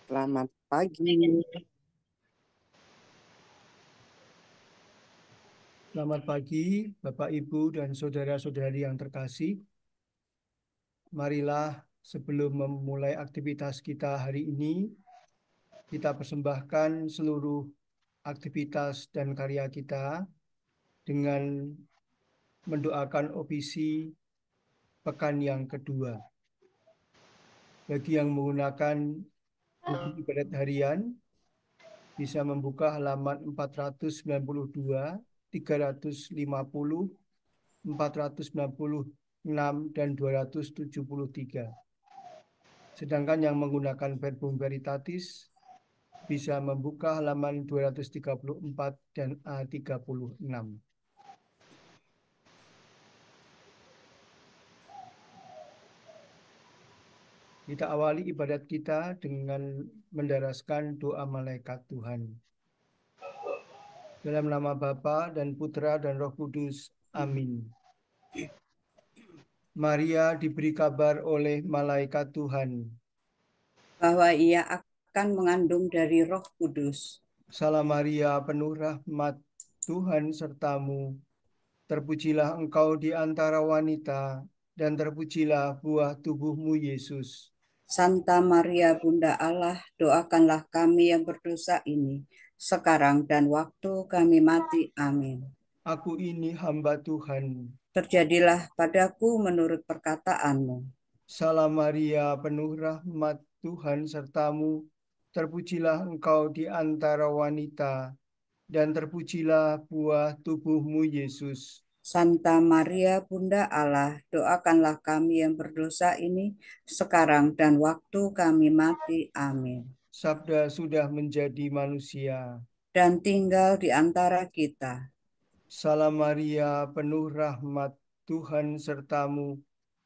Selamat pagi. Selamat pagi, Bapak, Ibu, dan saudara-saudari yang terkasih. Marilah sebelum memulai aktivitas kita hari ini, kita persembahkan seluruh aktivitas dan karya kita dengan mendoakan ofisi pekan yang kedua. Bagi yang menggunakan buku ibadat harian, bisa membuka halaman 492, 350, 496, dan 273. Sedangkan yang menggunakan verbum veritatis bisa membuka halaman 234 dan A36. Kita awali ibadat kita dengan mendaraskan doa malaikat Tuhan. Dalam nama Bapa dan Putra dan Roh Kudus. Amin. Maria diberi kabar oleh malaikat Tuhan. Bahwa ia akan mengandung dari Roh Kudus. Salam Maria, penuh rahmat, Tuhan sertamu. Terpujilah engkau di antara wanita, dan terpujilah buah tubuhmu, Yesus. Santa Maria Bunda Allah, doakanlah kami yang berdosa ini, sekarang dan waktu kami mati. Amin. Aku ini hamba Tuhan. Terjadilah padaku menurut perkataanmu. Salam Maria, penuh rahmat, Tuhan sertamu. Terpujilah engkau di antara wanita, dan terpujilah buah tubuhmu, Yesus. Santa Maria Bunda Allah, doakanlah kami yang berdosa ini, sekarang dan waktu kami mati. Amin. Sabda sudah menjadi manusia. Dan tinggal di antara kita. Salam Maria, penuh rahmat, Tuhan sertamu.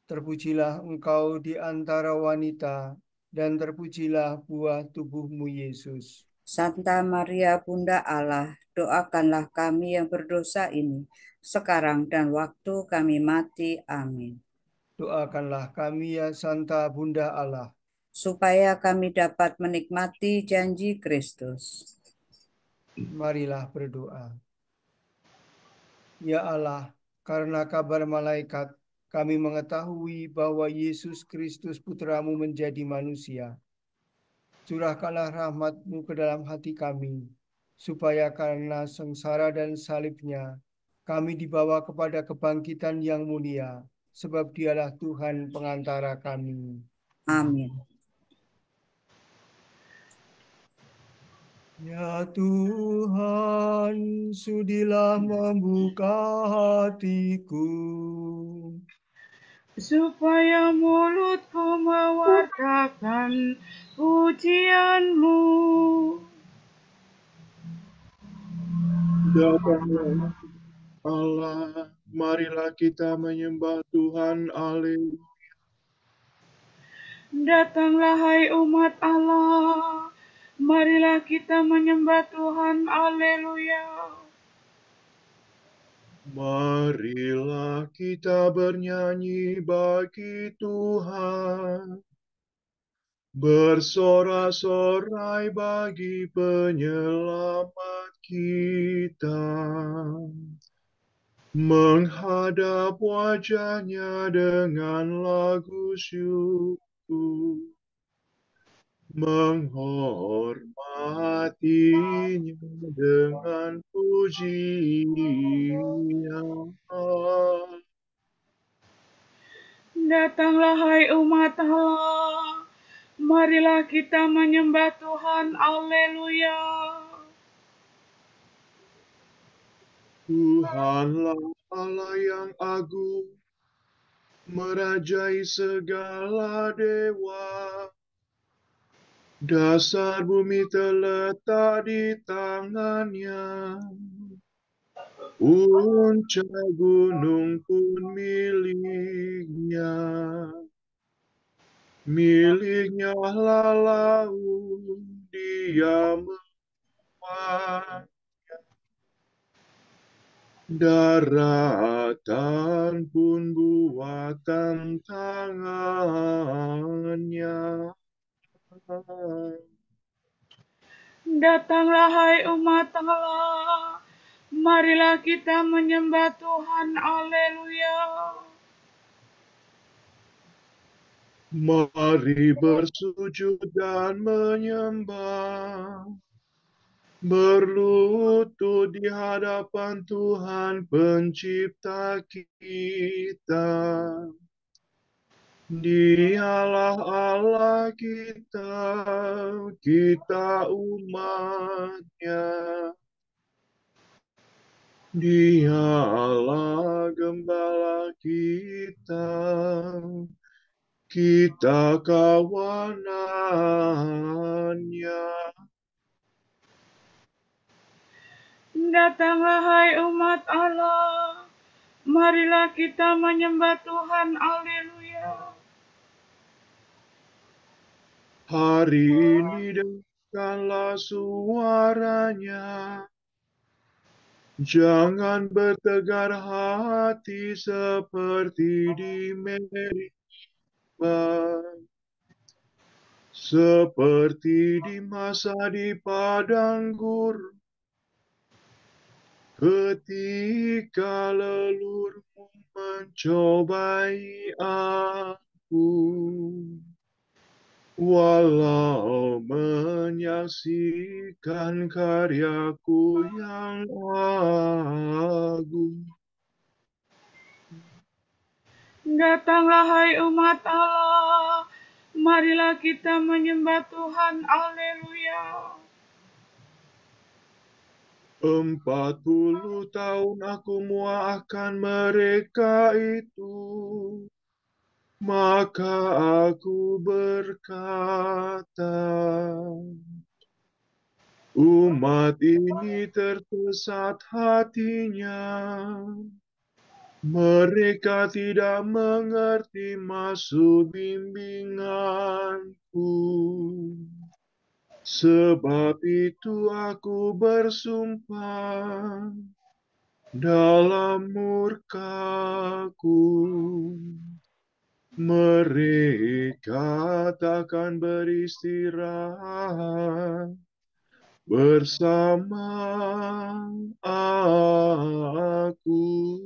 Terpujilah engkau di antara wanita, dan terpujilah buah tubuhmu, Yesus. Santa Maria Bunda Allah, doakanlah kami yang berdosa ini, sekarang dan waktu kami mati. Amin. Doakanlah kami ya Santa Bunda Allah, Supaya kami dapat menikmati janji Kristus. marilah berdoa. Ya Allah, karena kabar malaikat, kami mengetahui bahwa Yesus Kristus Putramu menjadi manusia. Curahkanlah rahmat-Mu ke dalam hati kami, supaya karena sengsara dan salibnya, kami dibawa kepada kebangkitan yang mulia, sebab Dialah Tuhan pengantara kami. Amin. Ya Tuhan, sudilah membuka hatiku, supaya mulutku mewartakan pujian-Mu. Datanglah Allah, marilah kita menyembah Tuhan. Haleluya. Datanglah hai umat Allah, marilah kita menyembah Tuhan. Haleluya. Marilah kita bernyanyi bagi Tuhan, bersorak-sorai bagi penyelamat kita, menghadap wajah-Nya dengan lagu syukur, menghormatinya dengan pujian. Datanglah hai umat Allah, marilah kita menyembah Tuhan. Haleluya. Tuhanlah Allah yang agung, merajai segala dewa. Dasar bumi terletak di tangan-Nya, puncak gunung pun milik-Nya. Miliknya lah laut, Dia membuat daratan pun buatan tangan-Nya. Datanglah hai umat Allah, marilah kita menyembah Tuhan. Haleluya. Mari bersujud dan menyembah, berlutut di hadapan Tuhan Pencipta kita. Dialah Allah kita, kita umat-Nya. Dia Allah Gembala kita, kita kawanan-Nya. Datanglah hai umat Allah, marilah kita menyembah Tuhan. Haleluya. Hari ini dengarkanlah suaranya. Jangan bertegar hati seperti di Meribah, seperti di masa di padang gurun, ketika lelurmu mencobai aku. Walau menyaksikan karyaku yang agung. Datanglah hai umat Allah, marilah kita menyembah Tuhan. Haleluya. 40 tahun aku muakkan mereka itu. Maka aku berkata, umat ini tersesat hatinya. Mereka tidak mengerti maksud bimbinganku. Sebab itu aku bersumpah dalam murkaku, mereka takkan beristirahat bersama aku.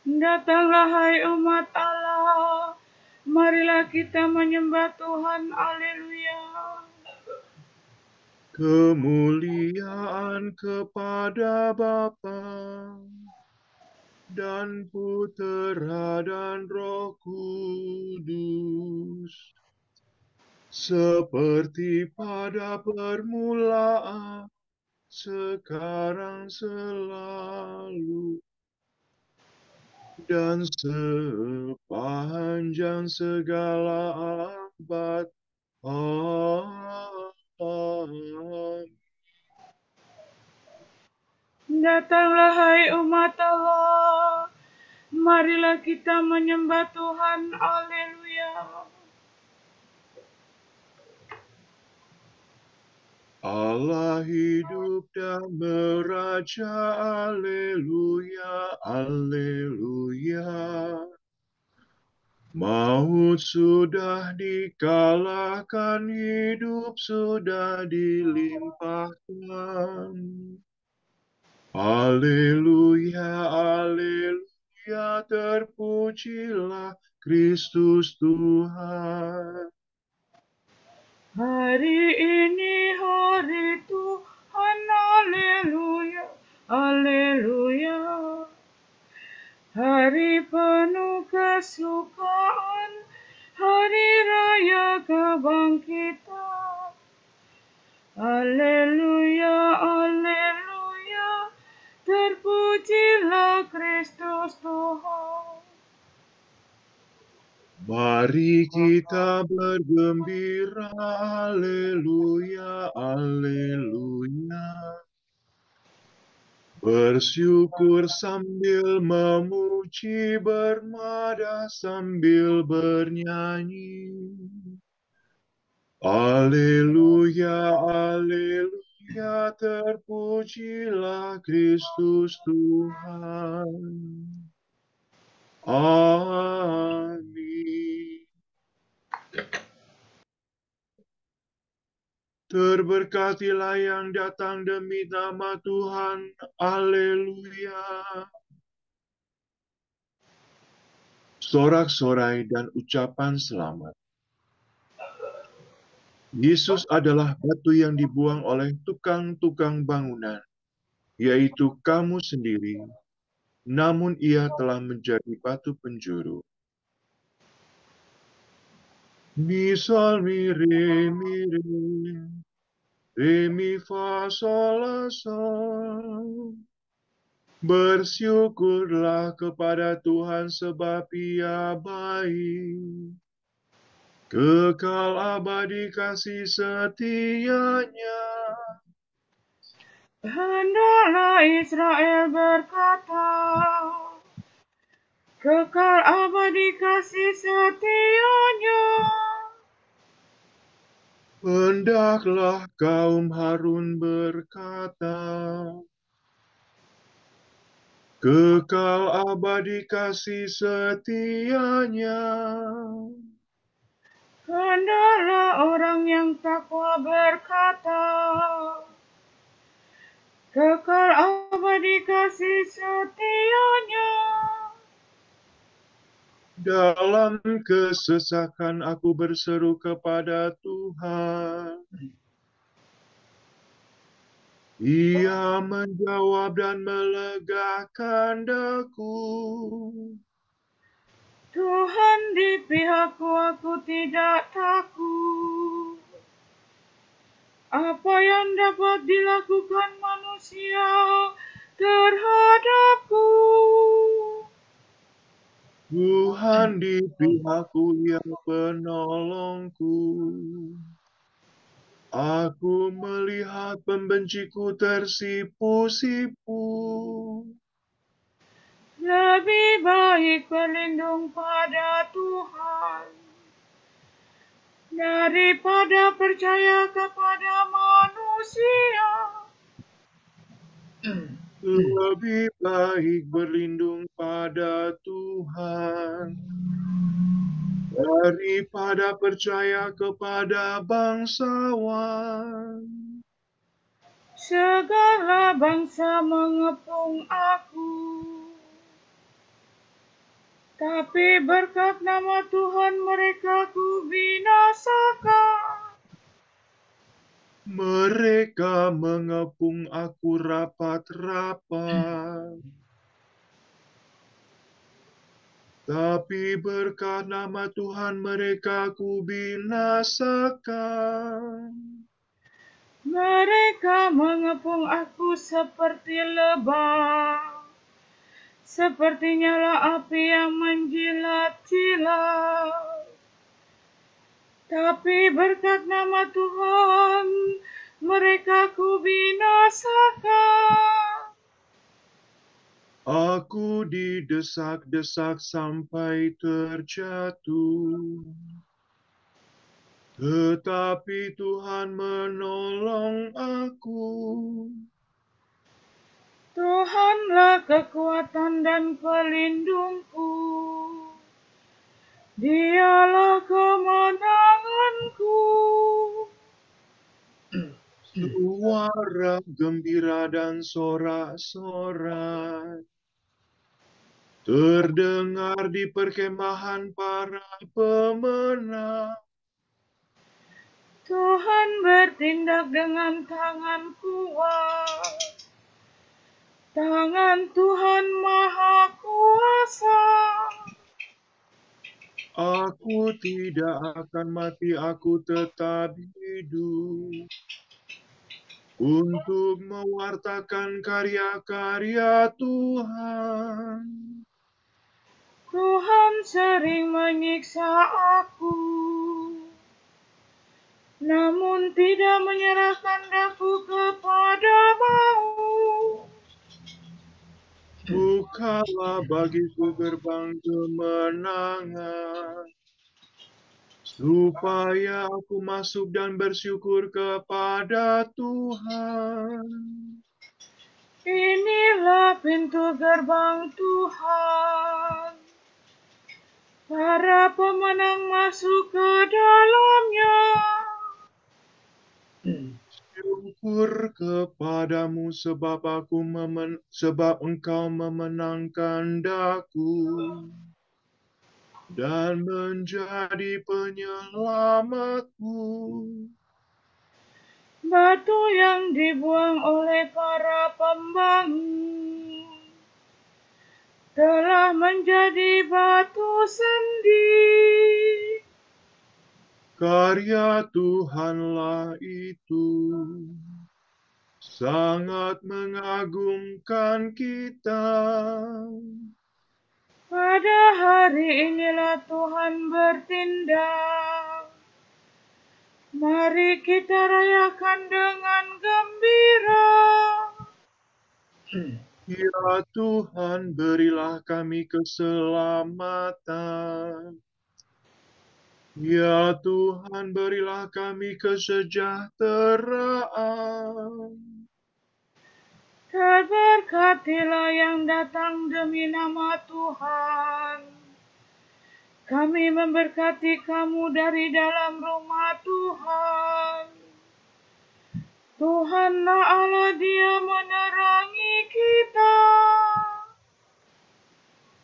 Datanglah hai umat Allah, marilah kita menyembah Tuhan. Haleluya. Kemuliaan kepada Bapa dan Putera dan Roh Kudus, seperti pada permulaan, sekarang, selalu, dan sepanjang segala abad. Amin. Datanglah hai umat Allah, marilah kita menyembah Tuhan. Haleluya. Allah hidup dan meraja, Alleluia, Alleluia. Maut sudah dikalahkan, hidup sudah dilimpahkan. Alleluia, Alleluia, terpujilah Kristus Tuhan. Hari ini hari Tuhan. Haleluya. Haleluya. Hari penuh kesukaan, hari raya kebangkitan. Haleluya, haleluya, terpujilah Kristus Tuhan. Mari kita bergembira, Alleluia, Alleluia. Bersyukur sambil memuji, bermadah sambil bernyanyi. Alleluia, Alleluia, terpujilah Kristus Tuhan. Amin. Terberkatilah yang datang demi nama Tuhan. Haleluya. Sorak-sorai dan ucapan selamat. Yesus adalah batu yang dibuang oleh tukang-tukang bangunan, yaitu kamu sendiri, namun ia telah menjadi batu penjuru. Mi, sol, mi, re, mi, fa, sol, la, sol. Bersyukurlah kepada Tuhan sebab Ia baik. Kekal abadi kasih setianya. Hendaklah Israel berkata, kekal abadi kasih setianya. Hendaklah kaum Harun berkata, kekal abadi kasih setianya. Hendaklah orang yang takwa berkata, kekal abadi kasih setianya. Dalam kesesakan aku berseru kepada Tuhan. Ia menjawab dan melegakan daku. Tuhan di pihakku, aku tidak takut. Apa yang dapat dilakukan manusia terhadapku? Tuhan di pihakku, Ia penolongku. Aku melihat pembenciku tersipu-sipu. Lebih baik berlindung pada Tuhan daripada percaya kepada manusia. Lebih baik berlindung pada Tuhan daripada percaya kepada bangsawan. Segala bangsa mengepung aku, tapi berkat nama Tuhan mereka ku binasakan. Mereka mengepung aku rapat-rapat, tapi berkat nama Tuhan mereka ku binasakan. Mereka mengepung aku seperti lebah, seperti nyala api yang menjilat-jilat. Tapi berkat nama Tuhan, mereka ku binasakan. Aku didesak-desak sampai terjatuh, tetapi Tuhan menolong aku. Tuhanlah kekuatan dan pelindungku. Dialah kemenanganku. Suara gembira dan sorak-sorai terdengar di perkemahan para pemenang. Tuhan bertindak dengan tangan kuat. Tangan Tuhan Maha Kuasa. Aku tidak akan mati, aku tetap hidup untuk mewartakan karya-karya Tuhan. Tuhan sering menyiksa aku, namun tidak menyerahkan daku kepada maut. Bukalah bagiku gerbang kemenangan, supaya aku masuk dan bersyukur kepada Tuhan. Inilah pintu gerbang Tuhan. Para pemenang masuk ke dalamnya. bersyukur kepadamu sebab Engkau memenangkan daku dan menjadi penyelamatku. Batu yang dibuang oleh para pembangun telah menjadi batu sendi. Karya Tuhanlah itu sangat mengagumkan kita. Pada hari inilah Tuhan bertindak. Mari kita rayakan dengan gembira. Ya Tuhan, berilah kami keselamatan. Ya Tuhan, berilah kami kesejahteraan. Terberkatilah yang datang demi nama Tuhan. Kami memberkati kamu dari dalam rumah Tuhan. Tuhanlah Allah, Dia menerangi kita.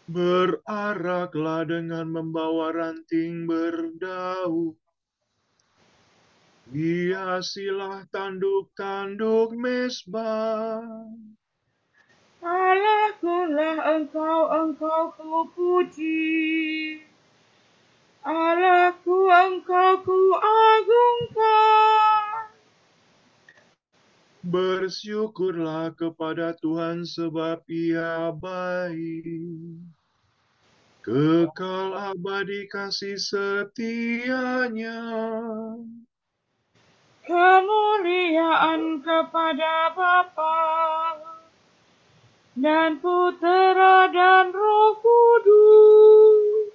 Beraraklah dengan membawa ranting berdaun. Hiasilah tanduk-tanduk mesbah. Allahkulah engkau kupuji. Allahku, engkau kuagungkan. Bersyukurlah kepada Tuhan sebab Ia baik. Kekal abadi kasih setianya. Kemuliaan kepada Bapa dan Putera dan Roh Kudus.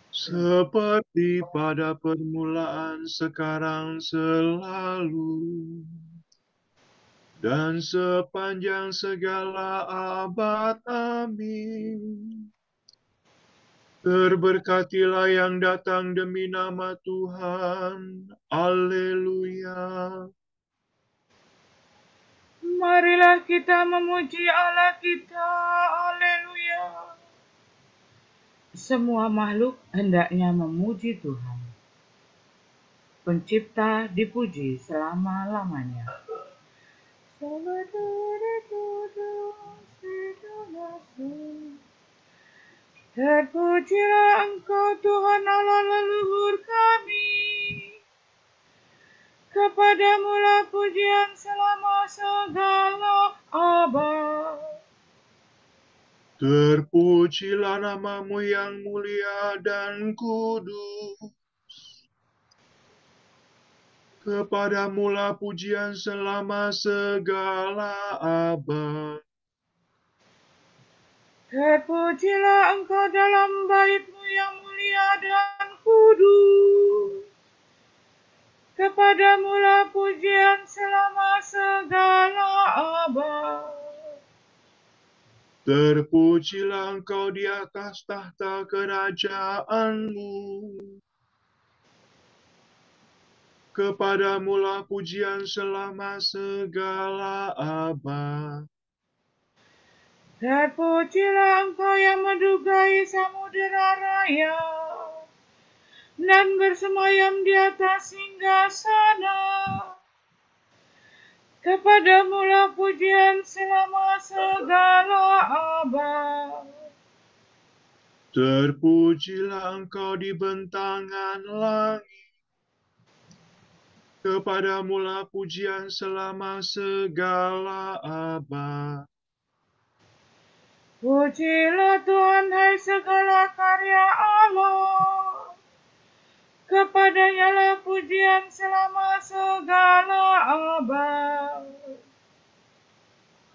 Seperti pada permulaan, sekarang, selalu, dan sepanjang segala abad. Amin. Terberkatilah yang datang demi nama Tuhan. Alleluia. Marilah kita memuji Allah kita. Haleluya. Semua makhluk hendaknya memuji Tuhan. Pencipta dipuji selama-lamanya. Terpujilah Engkau Tuhan Allah leluhur kami. Kepadamulah pujian selama segala abad. Terpujilah namamu yang mulia dan kudus. Kepadamulah pujian selama segala abad. Terpujilah Engkau dalam bait-Mu yang mulia dan kudus. Kepadamulah pujian selama segala abad. Terpujilah Engkau di atas tahta kerajaan-Mu. Kepadamulah pujian selama segala abad. Terpujilah Engkau yang mendugai samudera raya dan bersemayam di atas singgasana. Kepadamulah pujian selama segala abad. Terpujilah Engkau di bentangan langit. Kepadamulah pujian selama segala abad. Pujilah Tuhan, hai segala karya Allah. Kepadanya lah pujian selama segala abad.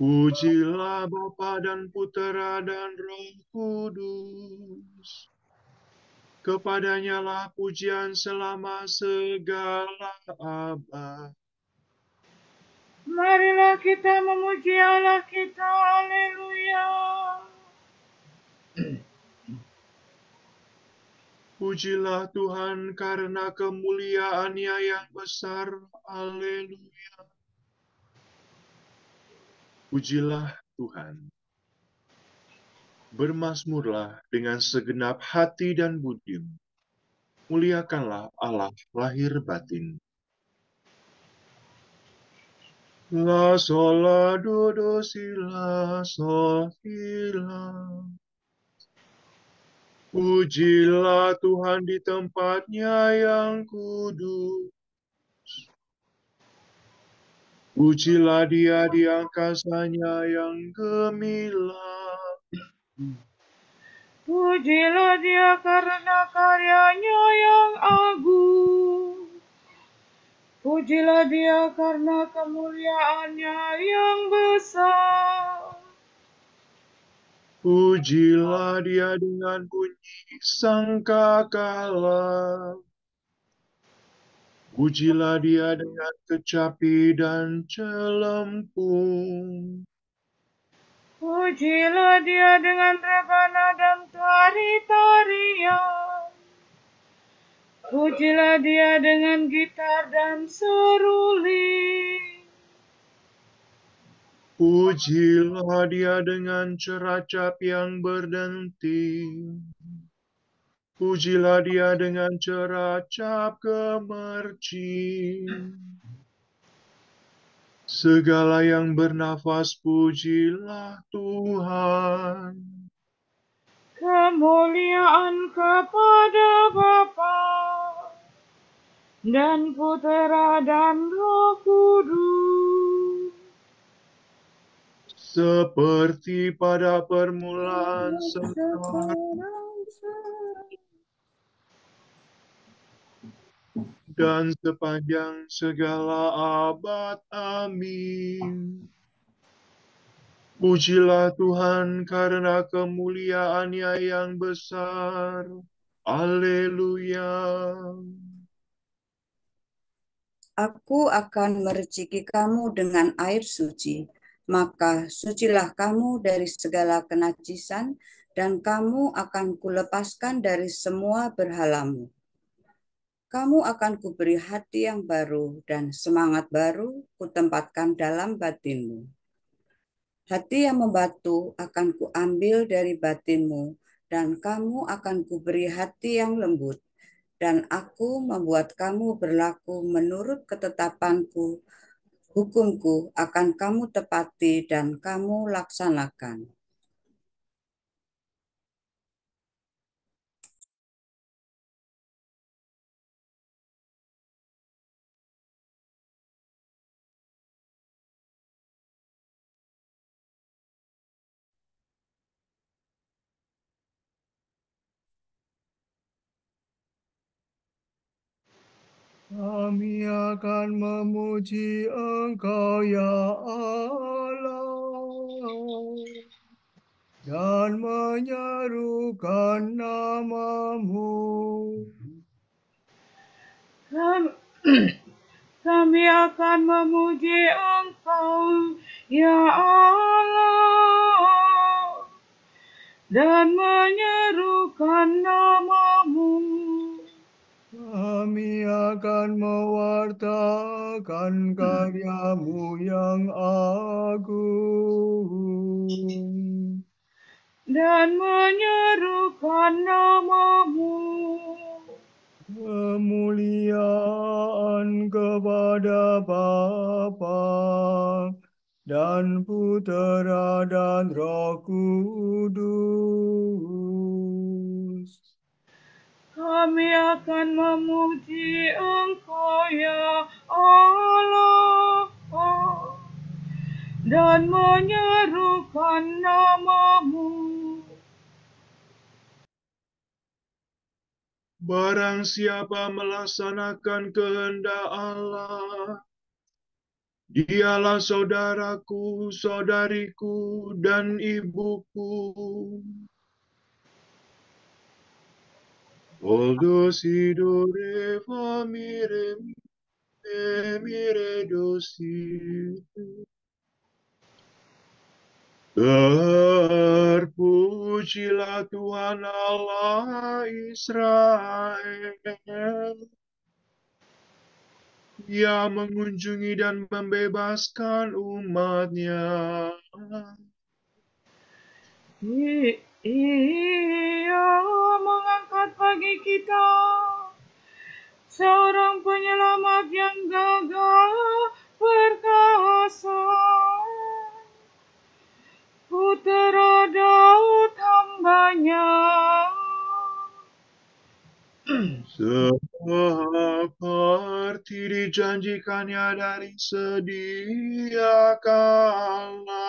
Pujilah Bapa dan Putera dan Roh Kudus. Kepadanya lah pujian selama segala abad. Marilah kita memuji Allah kita. Haleluya. Pujilah Tuhan karena kemuliaan-Nya yang besar. Haleluya. Pujilah Tuhan. Bermazmurlah dengan segenap hati dan budimu. Muliakanlah Allah lahir batin. La sol la do si la sol si la. Pujilah Tuhan di tempatnya yang kudus. Pujilah Dia di angkasanya yang gemilang. Pujilah Dia karena karyanya yang agung. Pujilah Dia karena kemuliaannya yang besar. Pujilah Dia dengan bunyi sangkakala. Pujilah Dia dengan kecapi dan celempung. Pujilah Dia dengan rebana dan tari-tarian. Pujilah Dia dengan gitar dan seruling. Pujilah Dia dengan ceracap yang berdenting. Pujilah Dia dengan ceracap gemercing. Segala yang bernafas pujilah Tuhan. Kemuliaan kepada Bapa dan Putera dan Roh Kudus. Seperti pada permulaan sekarang dan sepanjang segala abad. Amin. Pujilah Tuhan karena kemuliaan-Nya yang besar. Haleluya. Aku akan mereciki kamu dengan air suci, maka sucilah kamu dari segala kenajisan, dan kamu akan kulepaskan dari semua berhalamu. Kamu akan kuberi hati yang baru, dan semangat baru kutempatkan dalam batinmu. Hati yang membatu akan kuambil dari batinmu, dan kamu akan kuberi hati yang lembut, dan aku membuat kamu berlaku menurut ketetapanku. Hukumku akan kamu tepati dan kamu laksanakan. Kami akan memuji Engkau ya Allah dan menyerukan nama-Mu. Kami akan memuji Engkau, ya Allah, dan menyerukan nama-Mu. Kami akan mewartakan karya-Mu yang agung Dan menyerukan nama-Mu. kemuliaan kepada Bapa dan Putera dan Roh Kudus. Kami akan memuji Engkau, ya Allah, dan menyerukan nama-Mu. Barang siapa melaksanakan kehendak Allah, dialah saudaraku, saudariku, dan ibuku. Oldo si do re fa mi re mi re do si. Terpujilah Tuhan Allah Israel. Ia mengunjungi dan membebaskan umat-Nya. Ia mengangkat bagi kita seorang penyelamat yang gagah perkasa, Putera Daud hamba-Nya. Seperti dijanjikannya dari sedia kala,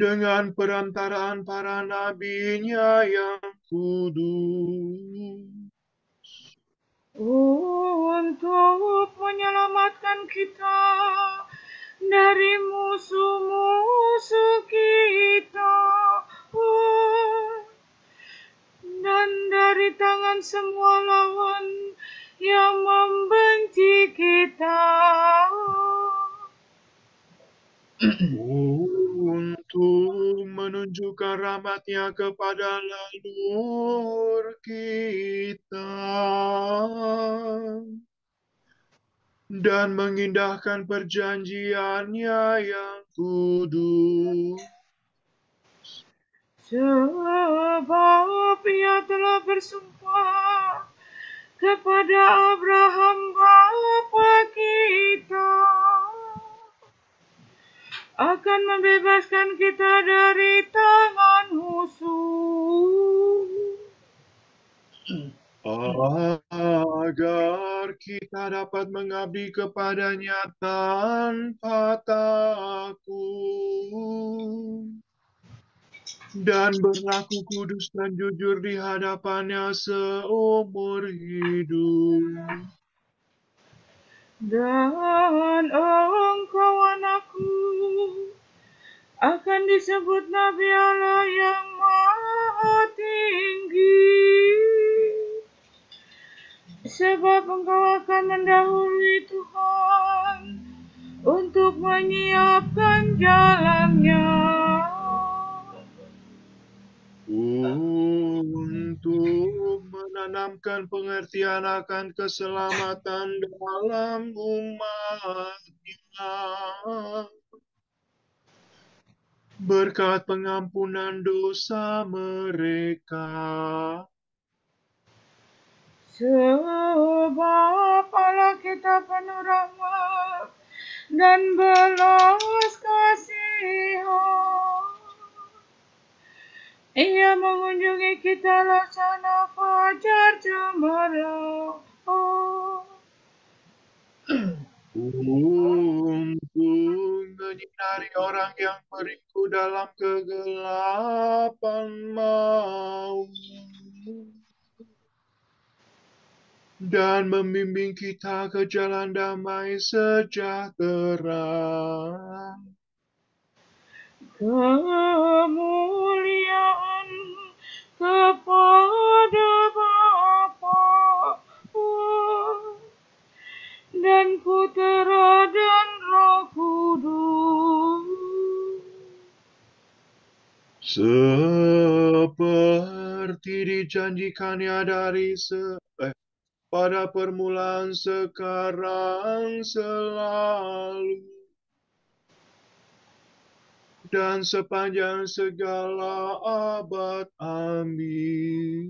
dengan perantaraan para nabi-Nya yang kudus, Untuk menyelamatkan kita dari musuh-musuh kita dan dari tangan semua lawan yang membenci kita, untuk menunjukkan rahmat-Nya kepada leluhur kita dan mengindahkan perjanjian-Nya yang kudus. Sebab Ia telah bersumpah kepada Abraham bapa kita akan membebaskan kita dari tangan musuh, agar kita dapat mengabdi kepada-Nya tanpa takut dan berlaku kudus dan jujur di hadapan-Nya seumur hidup. dan engkau anakku akan disebut Nabi Allah yang Maha Tinggi, sebab engkau akan mendahului Tuhan untuk menyiapkan jalan-Nya, Untuk menanamkan pengertian akan keselamatan dalam umat-Nya, berkat pengampunan dosa mereka. sebab Allah kita penuh rahmat dan belas kasihan. Ia mengunjungi kita laksana fajar cemara, Untuk menyinari orang yang meringkuk dalam kegelapan maut dan membimbing kita ke jalan damai sejahtera. kemuliaan kepada Bapa dan Putera dan Roh Kudus, Seperti dijanjikannya pada permulaan, sekarang, selalu, dan sepanjang segala abad. Amin.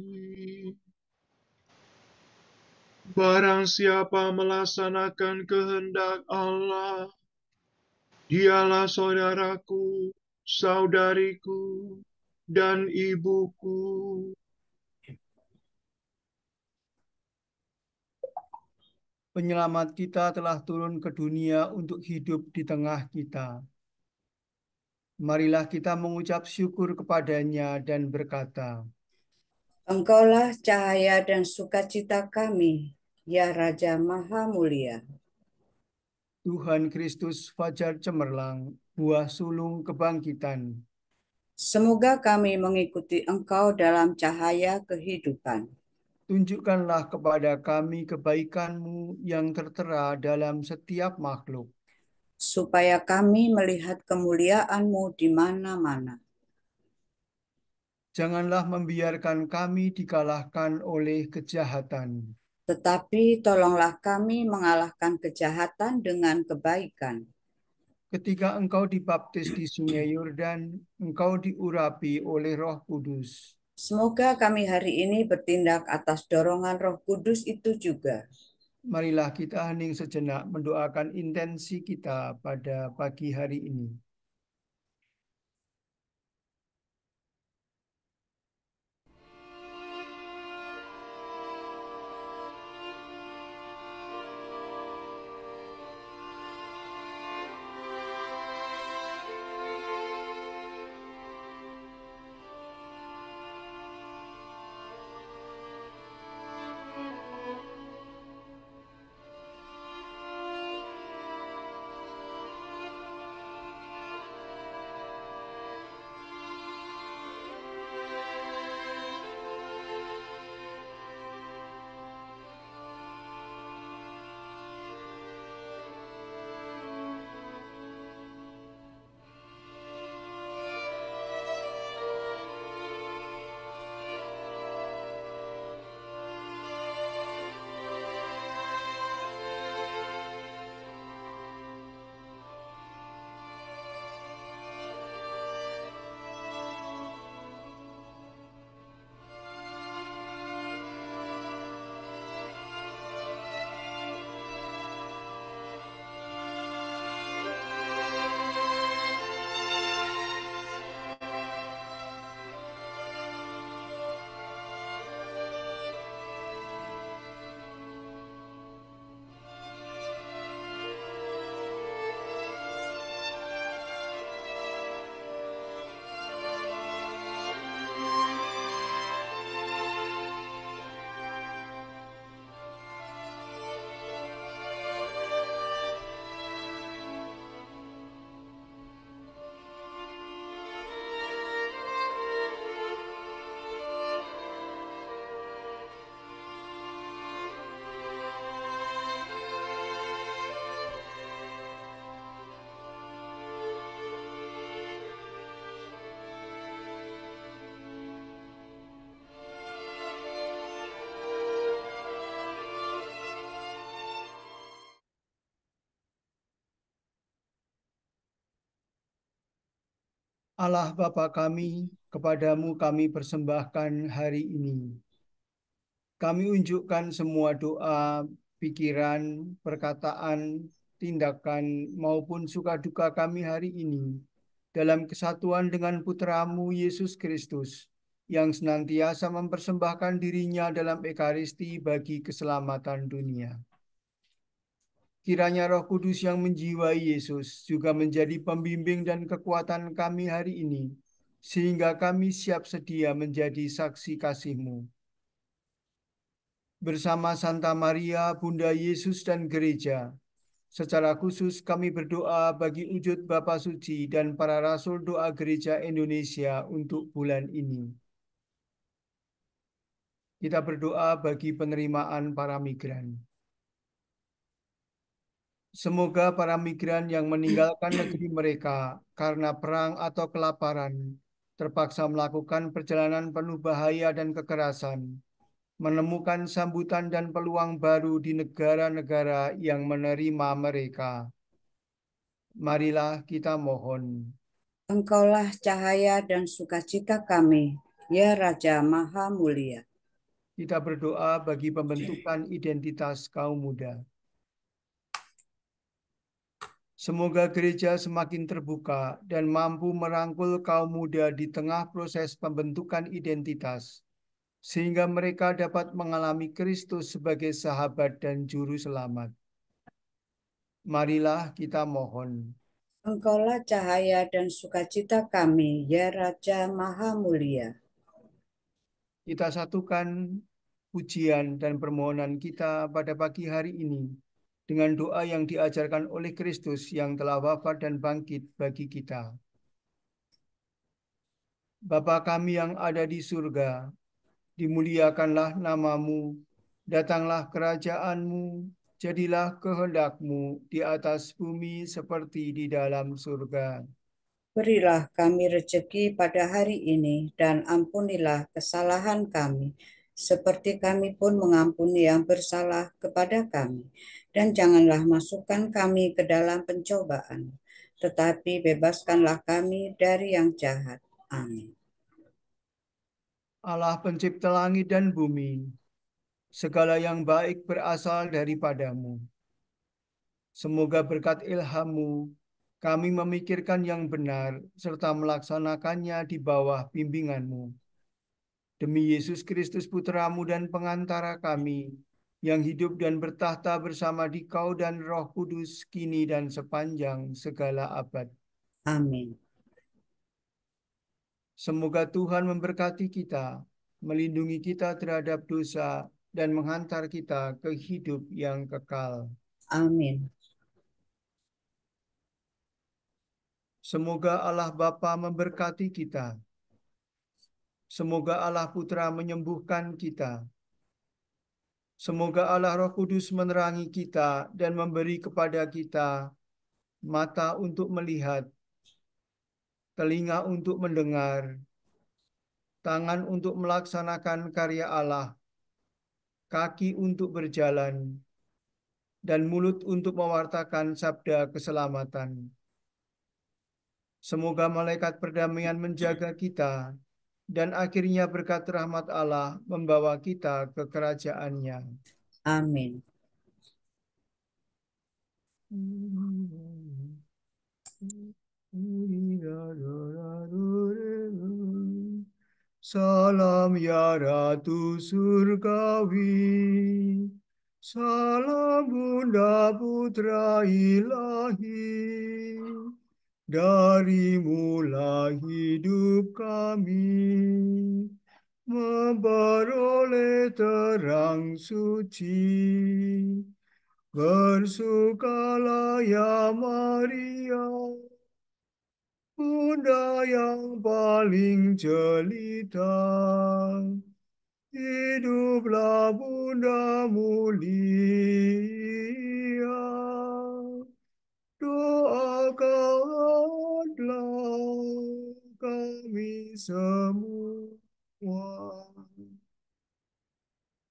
Barang siapa melaksanakan kehendak Allah, dialah saudaraku, saudariku, dan ibuku. Penyelamat kita telah turun ke dunia untuk hidup di tengah kita. Marilah kita mengucap syukur kepada-Nya dan berkata, Engkaulah cahaya dan sukacita kami, ya Raja Maha Mulia. Tuhan Kristus fajar cemerlang, buah sulung kebangkitan. Semoga kami mengikuti Engkau dalam cahaya kehidupan. Tunjukkanlah kepada kami kebaikan-Mu yang tertera dalam setiap makhluk, supaya kami melihat kemuliaan-Mu di mana-mana. Janganlah membiarkan kami dikalahkan oleh kejahatan, tetapi tolonglah kami mengalahkan kejahatan dengan kebaikan. Ketika engkau dibaptis di sungai Yordan, engkau diurapi oleh Roh Kudus. Semoga kami hari ini bertindak atas dorongan Roh Kudus itu juga. Marilah kita hening sejenak mendoakan intensi kita pada pagi hari ini. Allah Bapa kami, kepadamu kami persembahkan hari ini. Kami unjukkan semua doa, pikiran, perkataan, tindakan, maupun suka duka kami hari ini dalam kesatuan dengan Putramu Yesus Kristus yang senantiasa mempersembahkan dirinya dalam Ekaristi bagi keselamatan dunia. Kiranya Roh Kudus yang menjiwai Yesus juga menjadi pembimbing dan kekuatan kami hari ini, sehingga kami siap sedia menjadi saksi kasih-Mu. Bersama Santa Maria, Bunda Yesus dan Gereja, secara khusus kami berdoa bagi wujud Bapa Suci dan para Rasul Doa Gereja Indonesia untuk bulan ini. Kita berdoa bagi penerimaan para migran. Semoga para migran yang meninggalkan negeri mereka karena perang atau kelaparan, terpaksa melakukan perjalanan penuh bahaya dan kekerasan, menemukan sambutan dan peluang baru di negara-negara yang menerima mereka. Marilah kita mohon. Engkaulah cahaya dan sukacita kami, ya Raja Maha Mulia. Kita berdoa bagi pembentukan identitas kaum muda. Semoga gereja semakin terbuka dan mampu merangkul kaum muda di tengah proses pembentukan identitas, sehingga mereka dapat mengalami Kristus sebagai sahabat dan juru selamat. Marilah kita mohon. Engkaulah cahaya dan sukacita kami, ya Raja Maha Mulia. Kita satukan pujian dan permohonan kita pada pagi hari ini dengan doa yang diajarkan oleh Kristus yang telah wafat dan bangkit bagi kita. Bapa kami yang ada di surga, dimuliakanlah namamu, datanglah kerajaanmu, jadilah kehendak-Mu di atas bumi seperti di dalam surga. Berilah kami rejeki pada hari ini dan ampunilah kesalahan kami, seperti kami pun mengampuni yang bersalah kepada kami. Dan janganlah masukkan kami ke dalam pencobaan, tetapi bebaskanlah kami dari yang jahat. Amin. Allah pencipta langit dan bumi, segala yang baik berasal daripadamu. Semoga berkat ilham-Mu, kami memikirkan yang benar, serta melaksanakannya di bawah bimbingan-Mu. Demi Yesus Kristus Putra-Mu dan pengantara kami, yang hidup dan bertahta bersama Dikau dan Roh Kudus, kini dan sepanjang segala abad. Amin. Semoga Tuhan memberkati kita, melindungi kita terhadap dosa, dan menghantar kita ke hidup yang kekal. Amin. Semoga Allah Bapa memberkati kita. Semoga Allah Putra menyembuhkan kita. Semoga Allah Roh Kudus menerangi kita dan memberi kepada kita mata untuk melihat, telinga untuk mendengar, tangan untuk melaksanakan karya Allah, kaki untuk berjalan, dan mulut untuk mewartakan sabda keselamatan. Semoga malaikat perdamaian menjaga kita, dan akhirnya berkat rahmat Allah membawa kita ke kerajaan-Nya. Amin. Salam ya Ratu Surgawi, salam Bunda Putra Ilahi, dari mulai hidup kami, memperoleh terang suci. Bersukalah ya Maria, Bunda yang paling jelita. Hiduplah Bunda mulia. Doakanlah kami semua.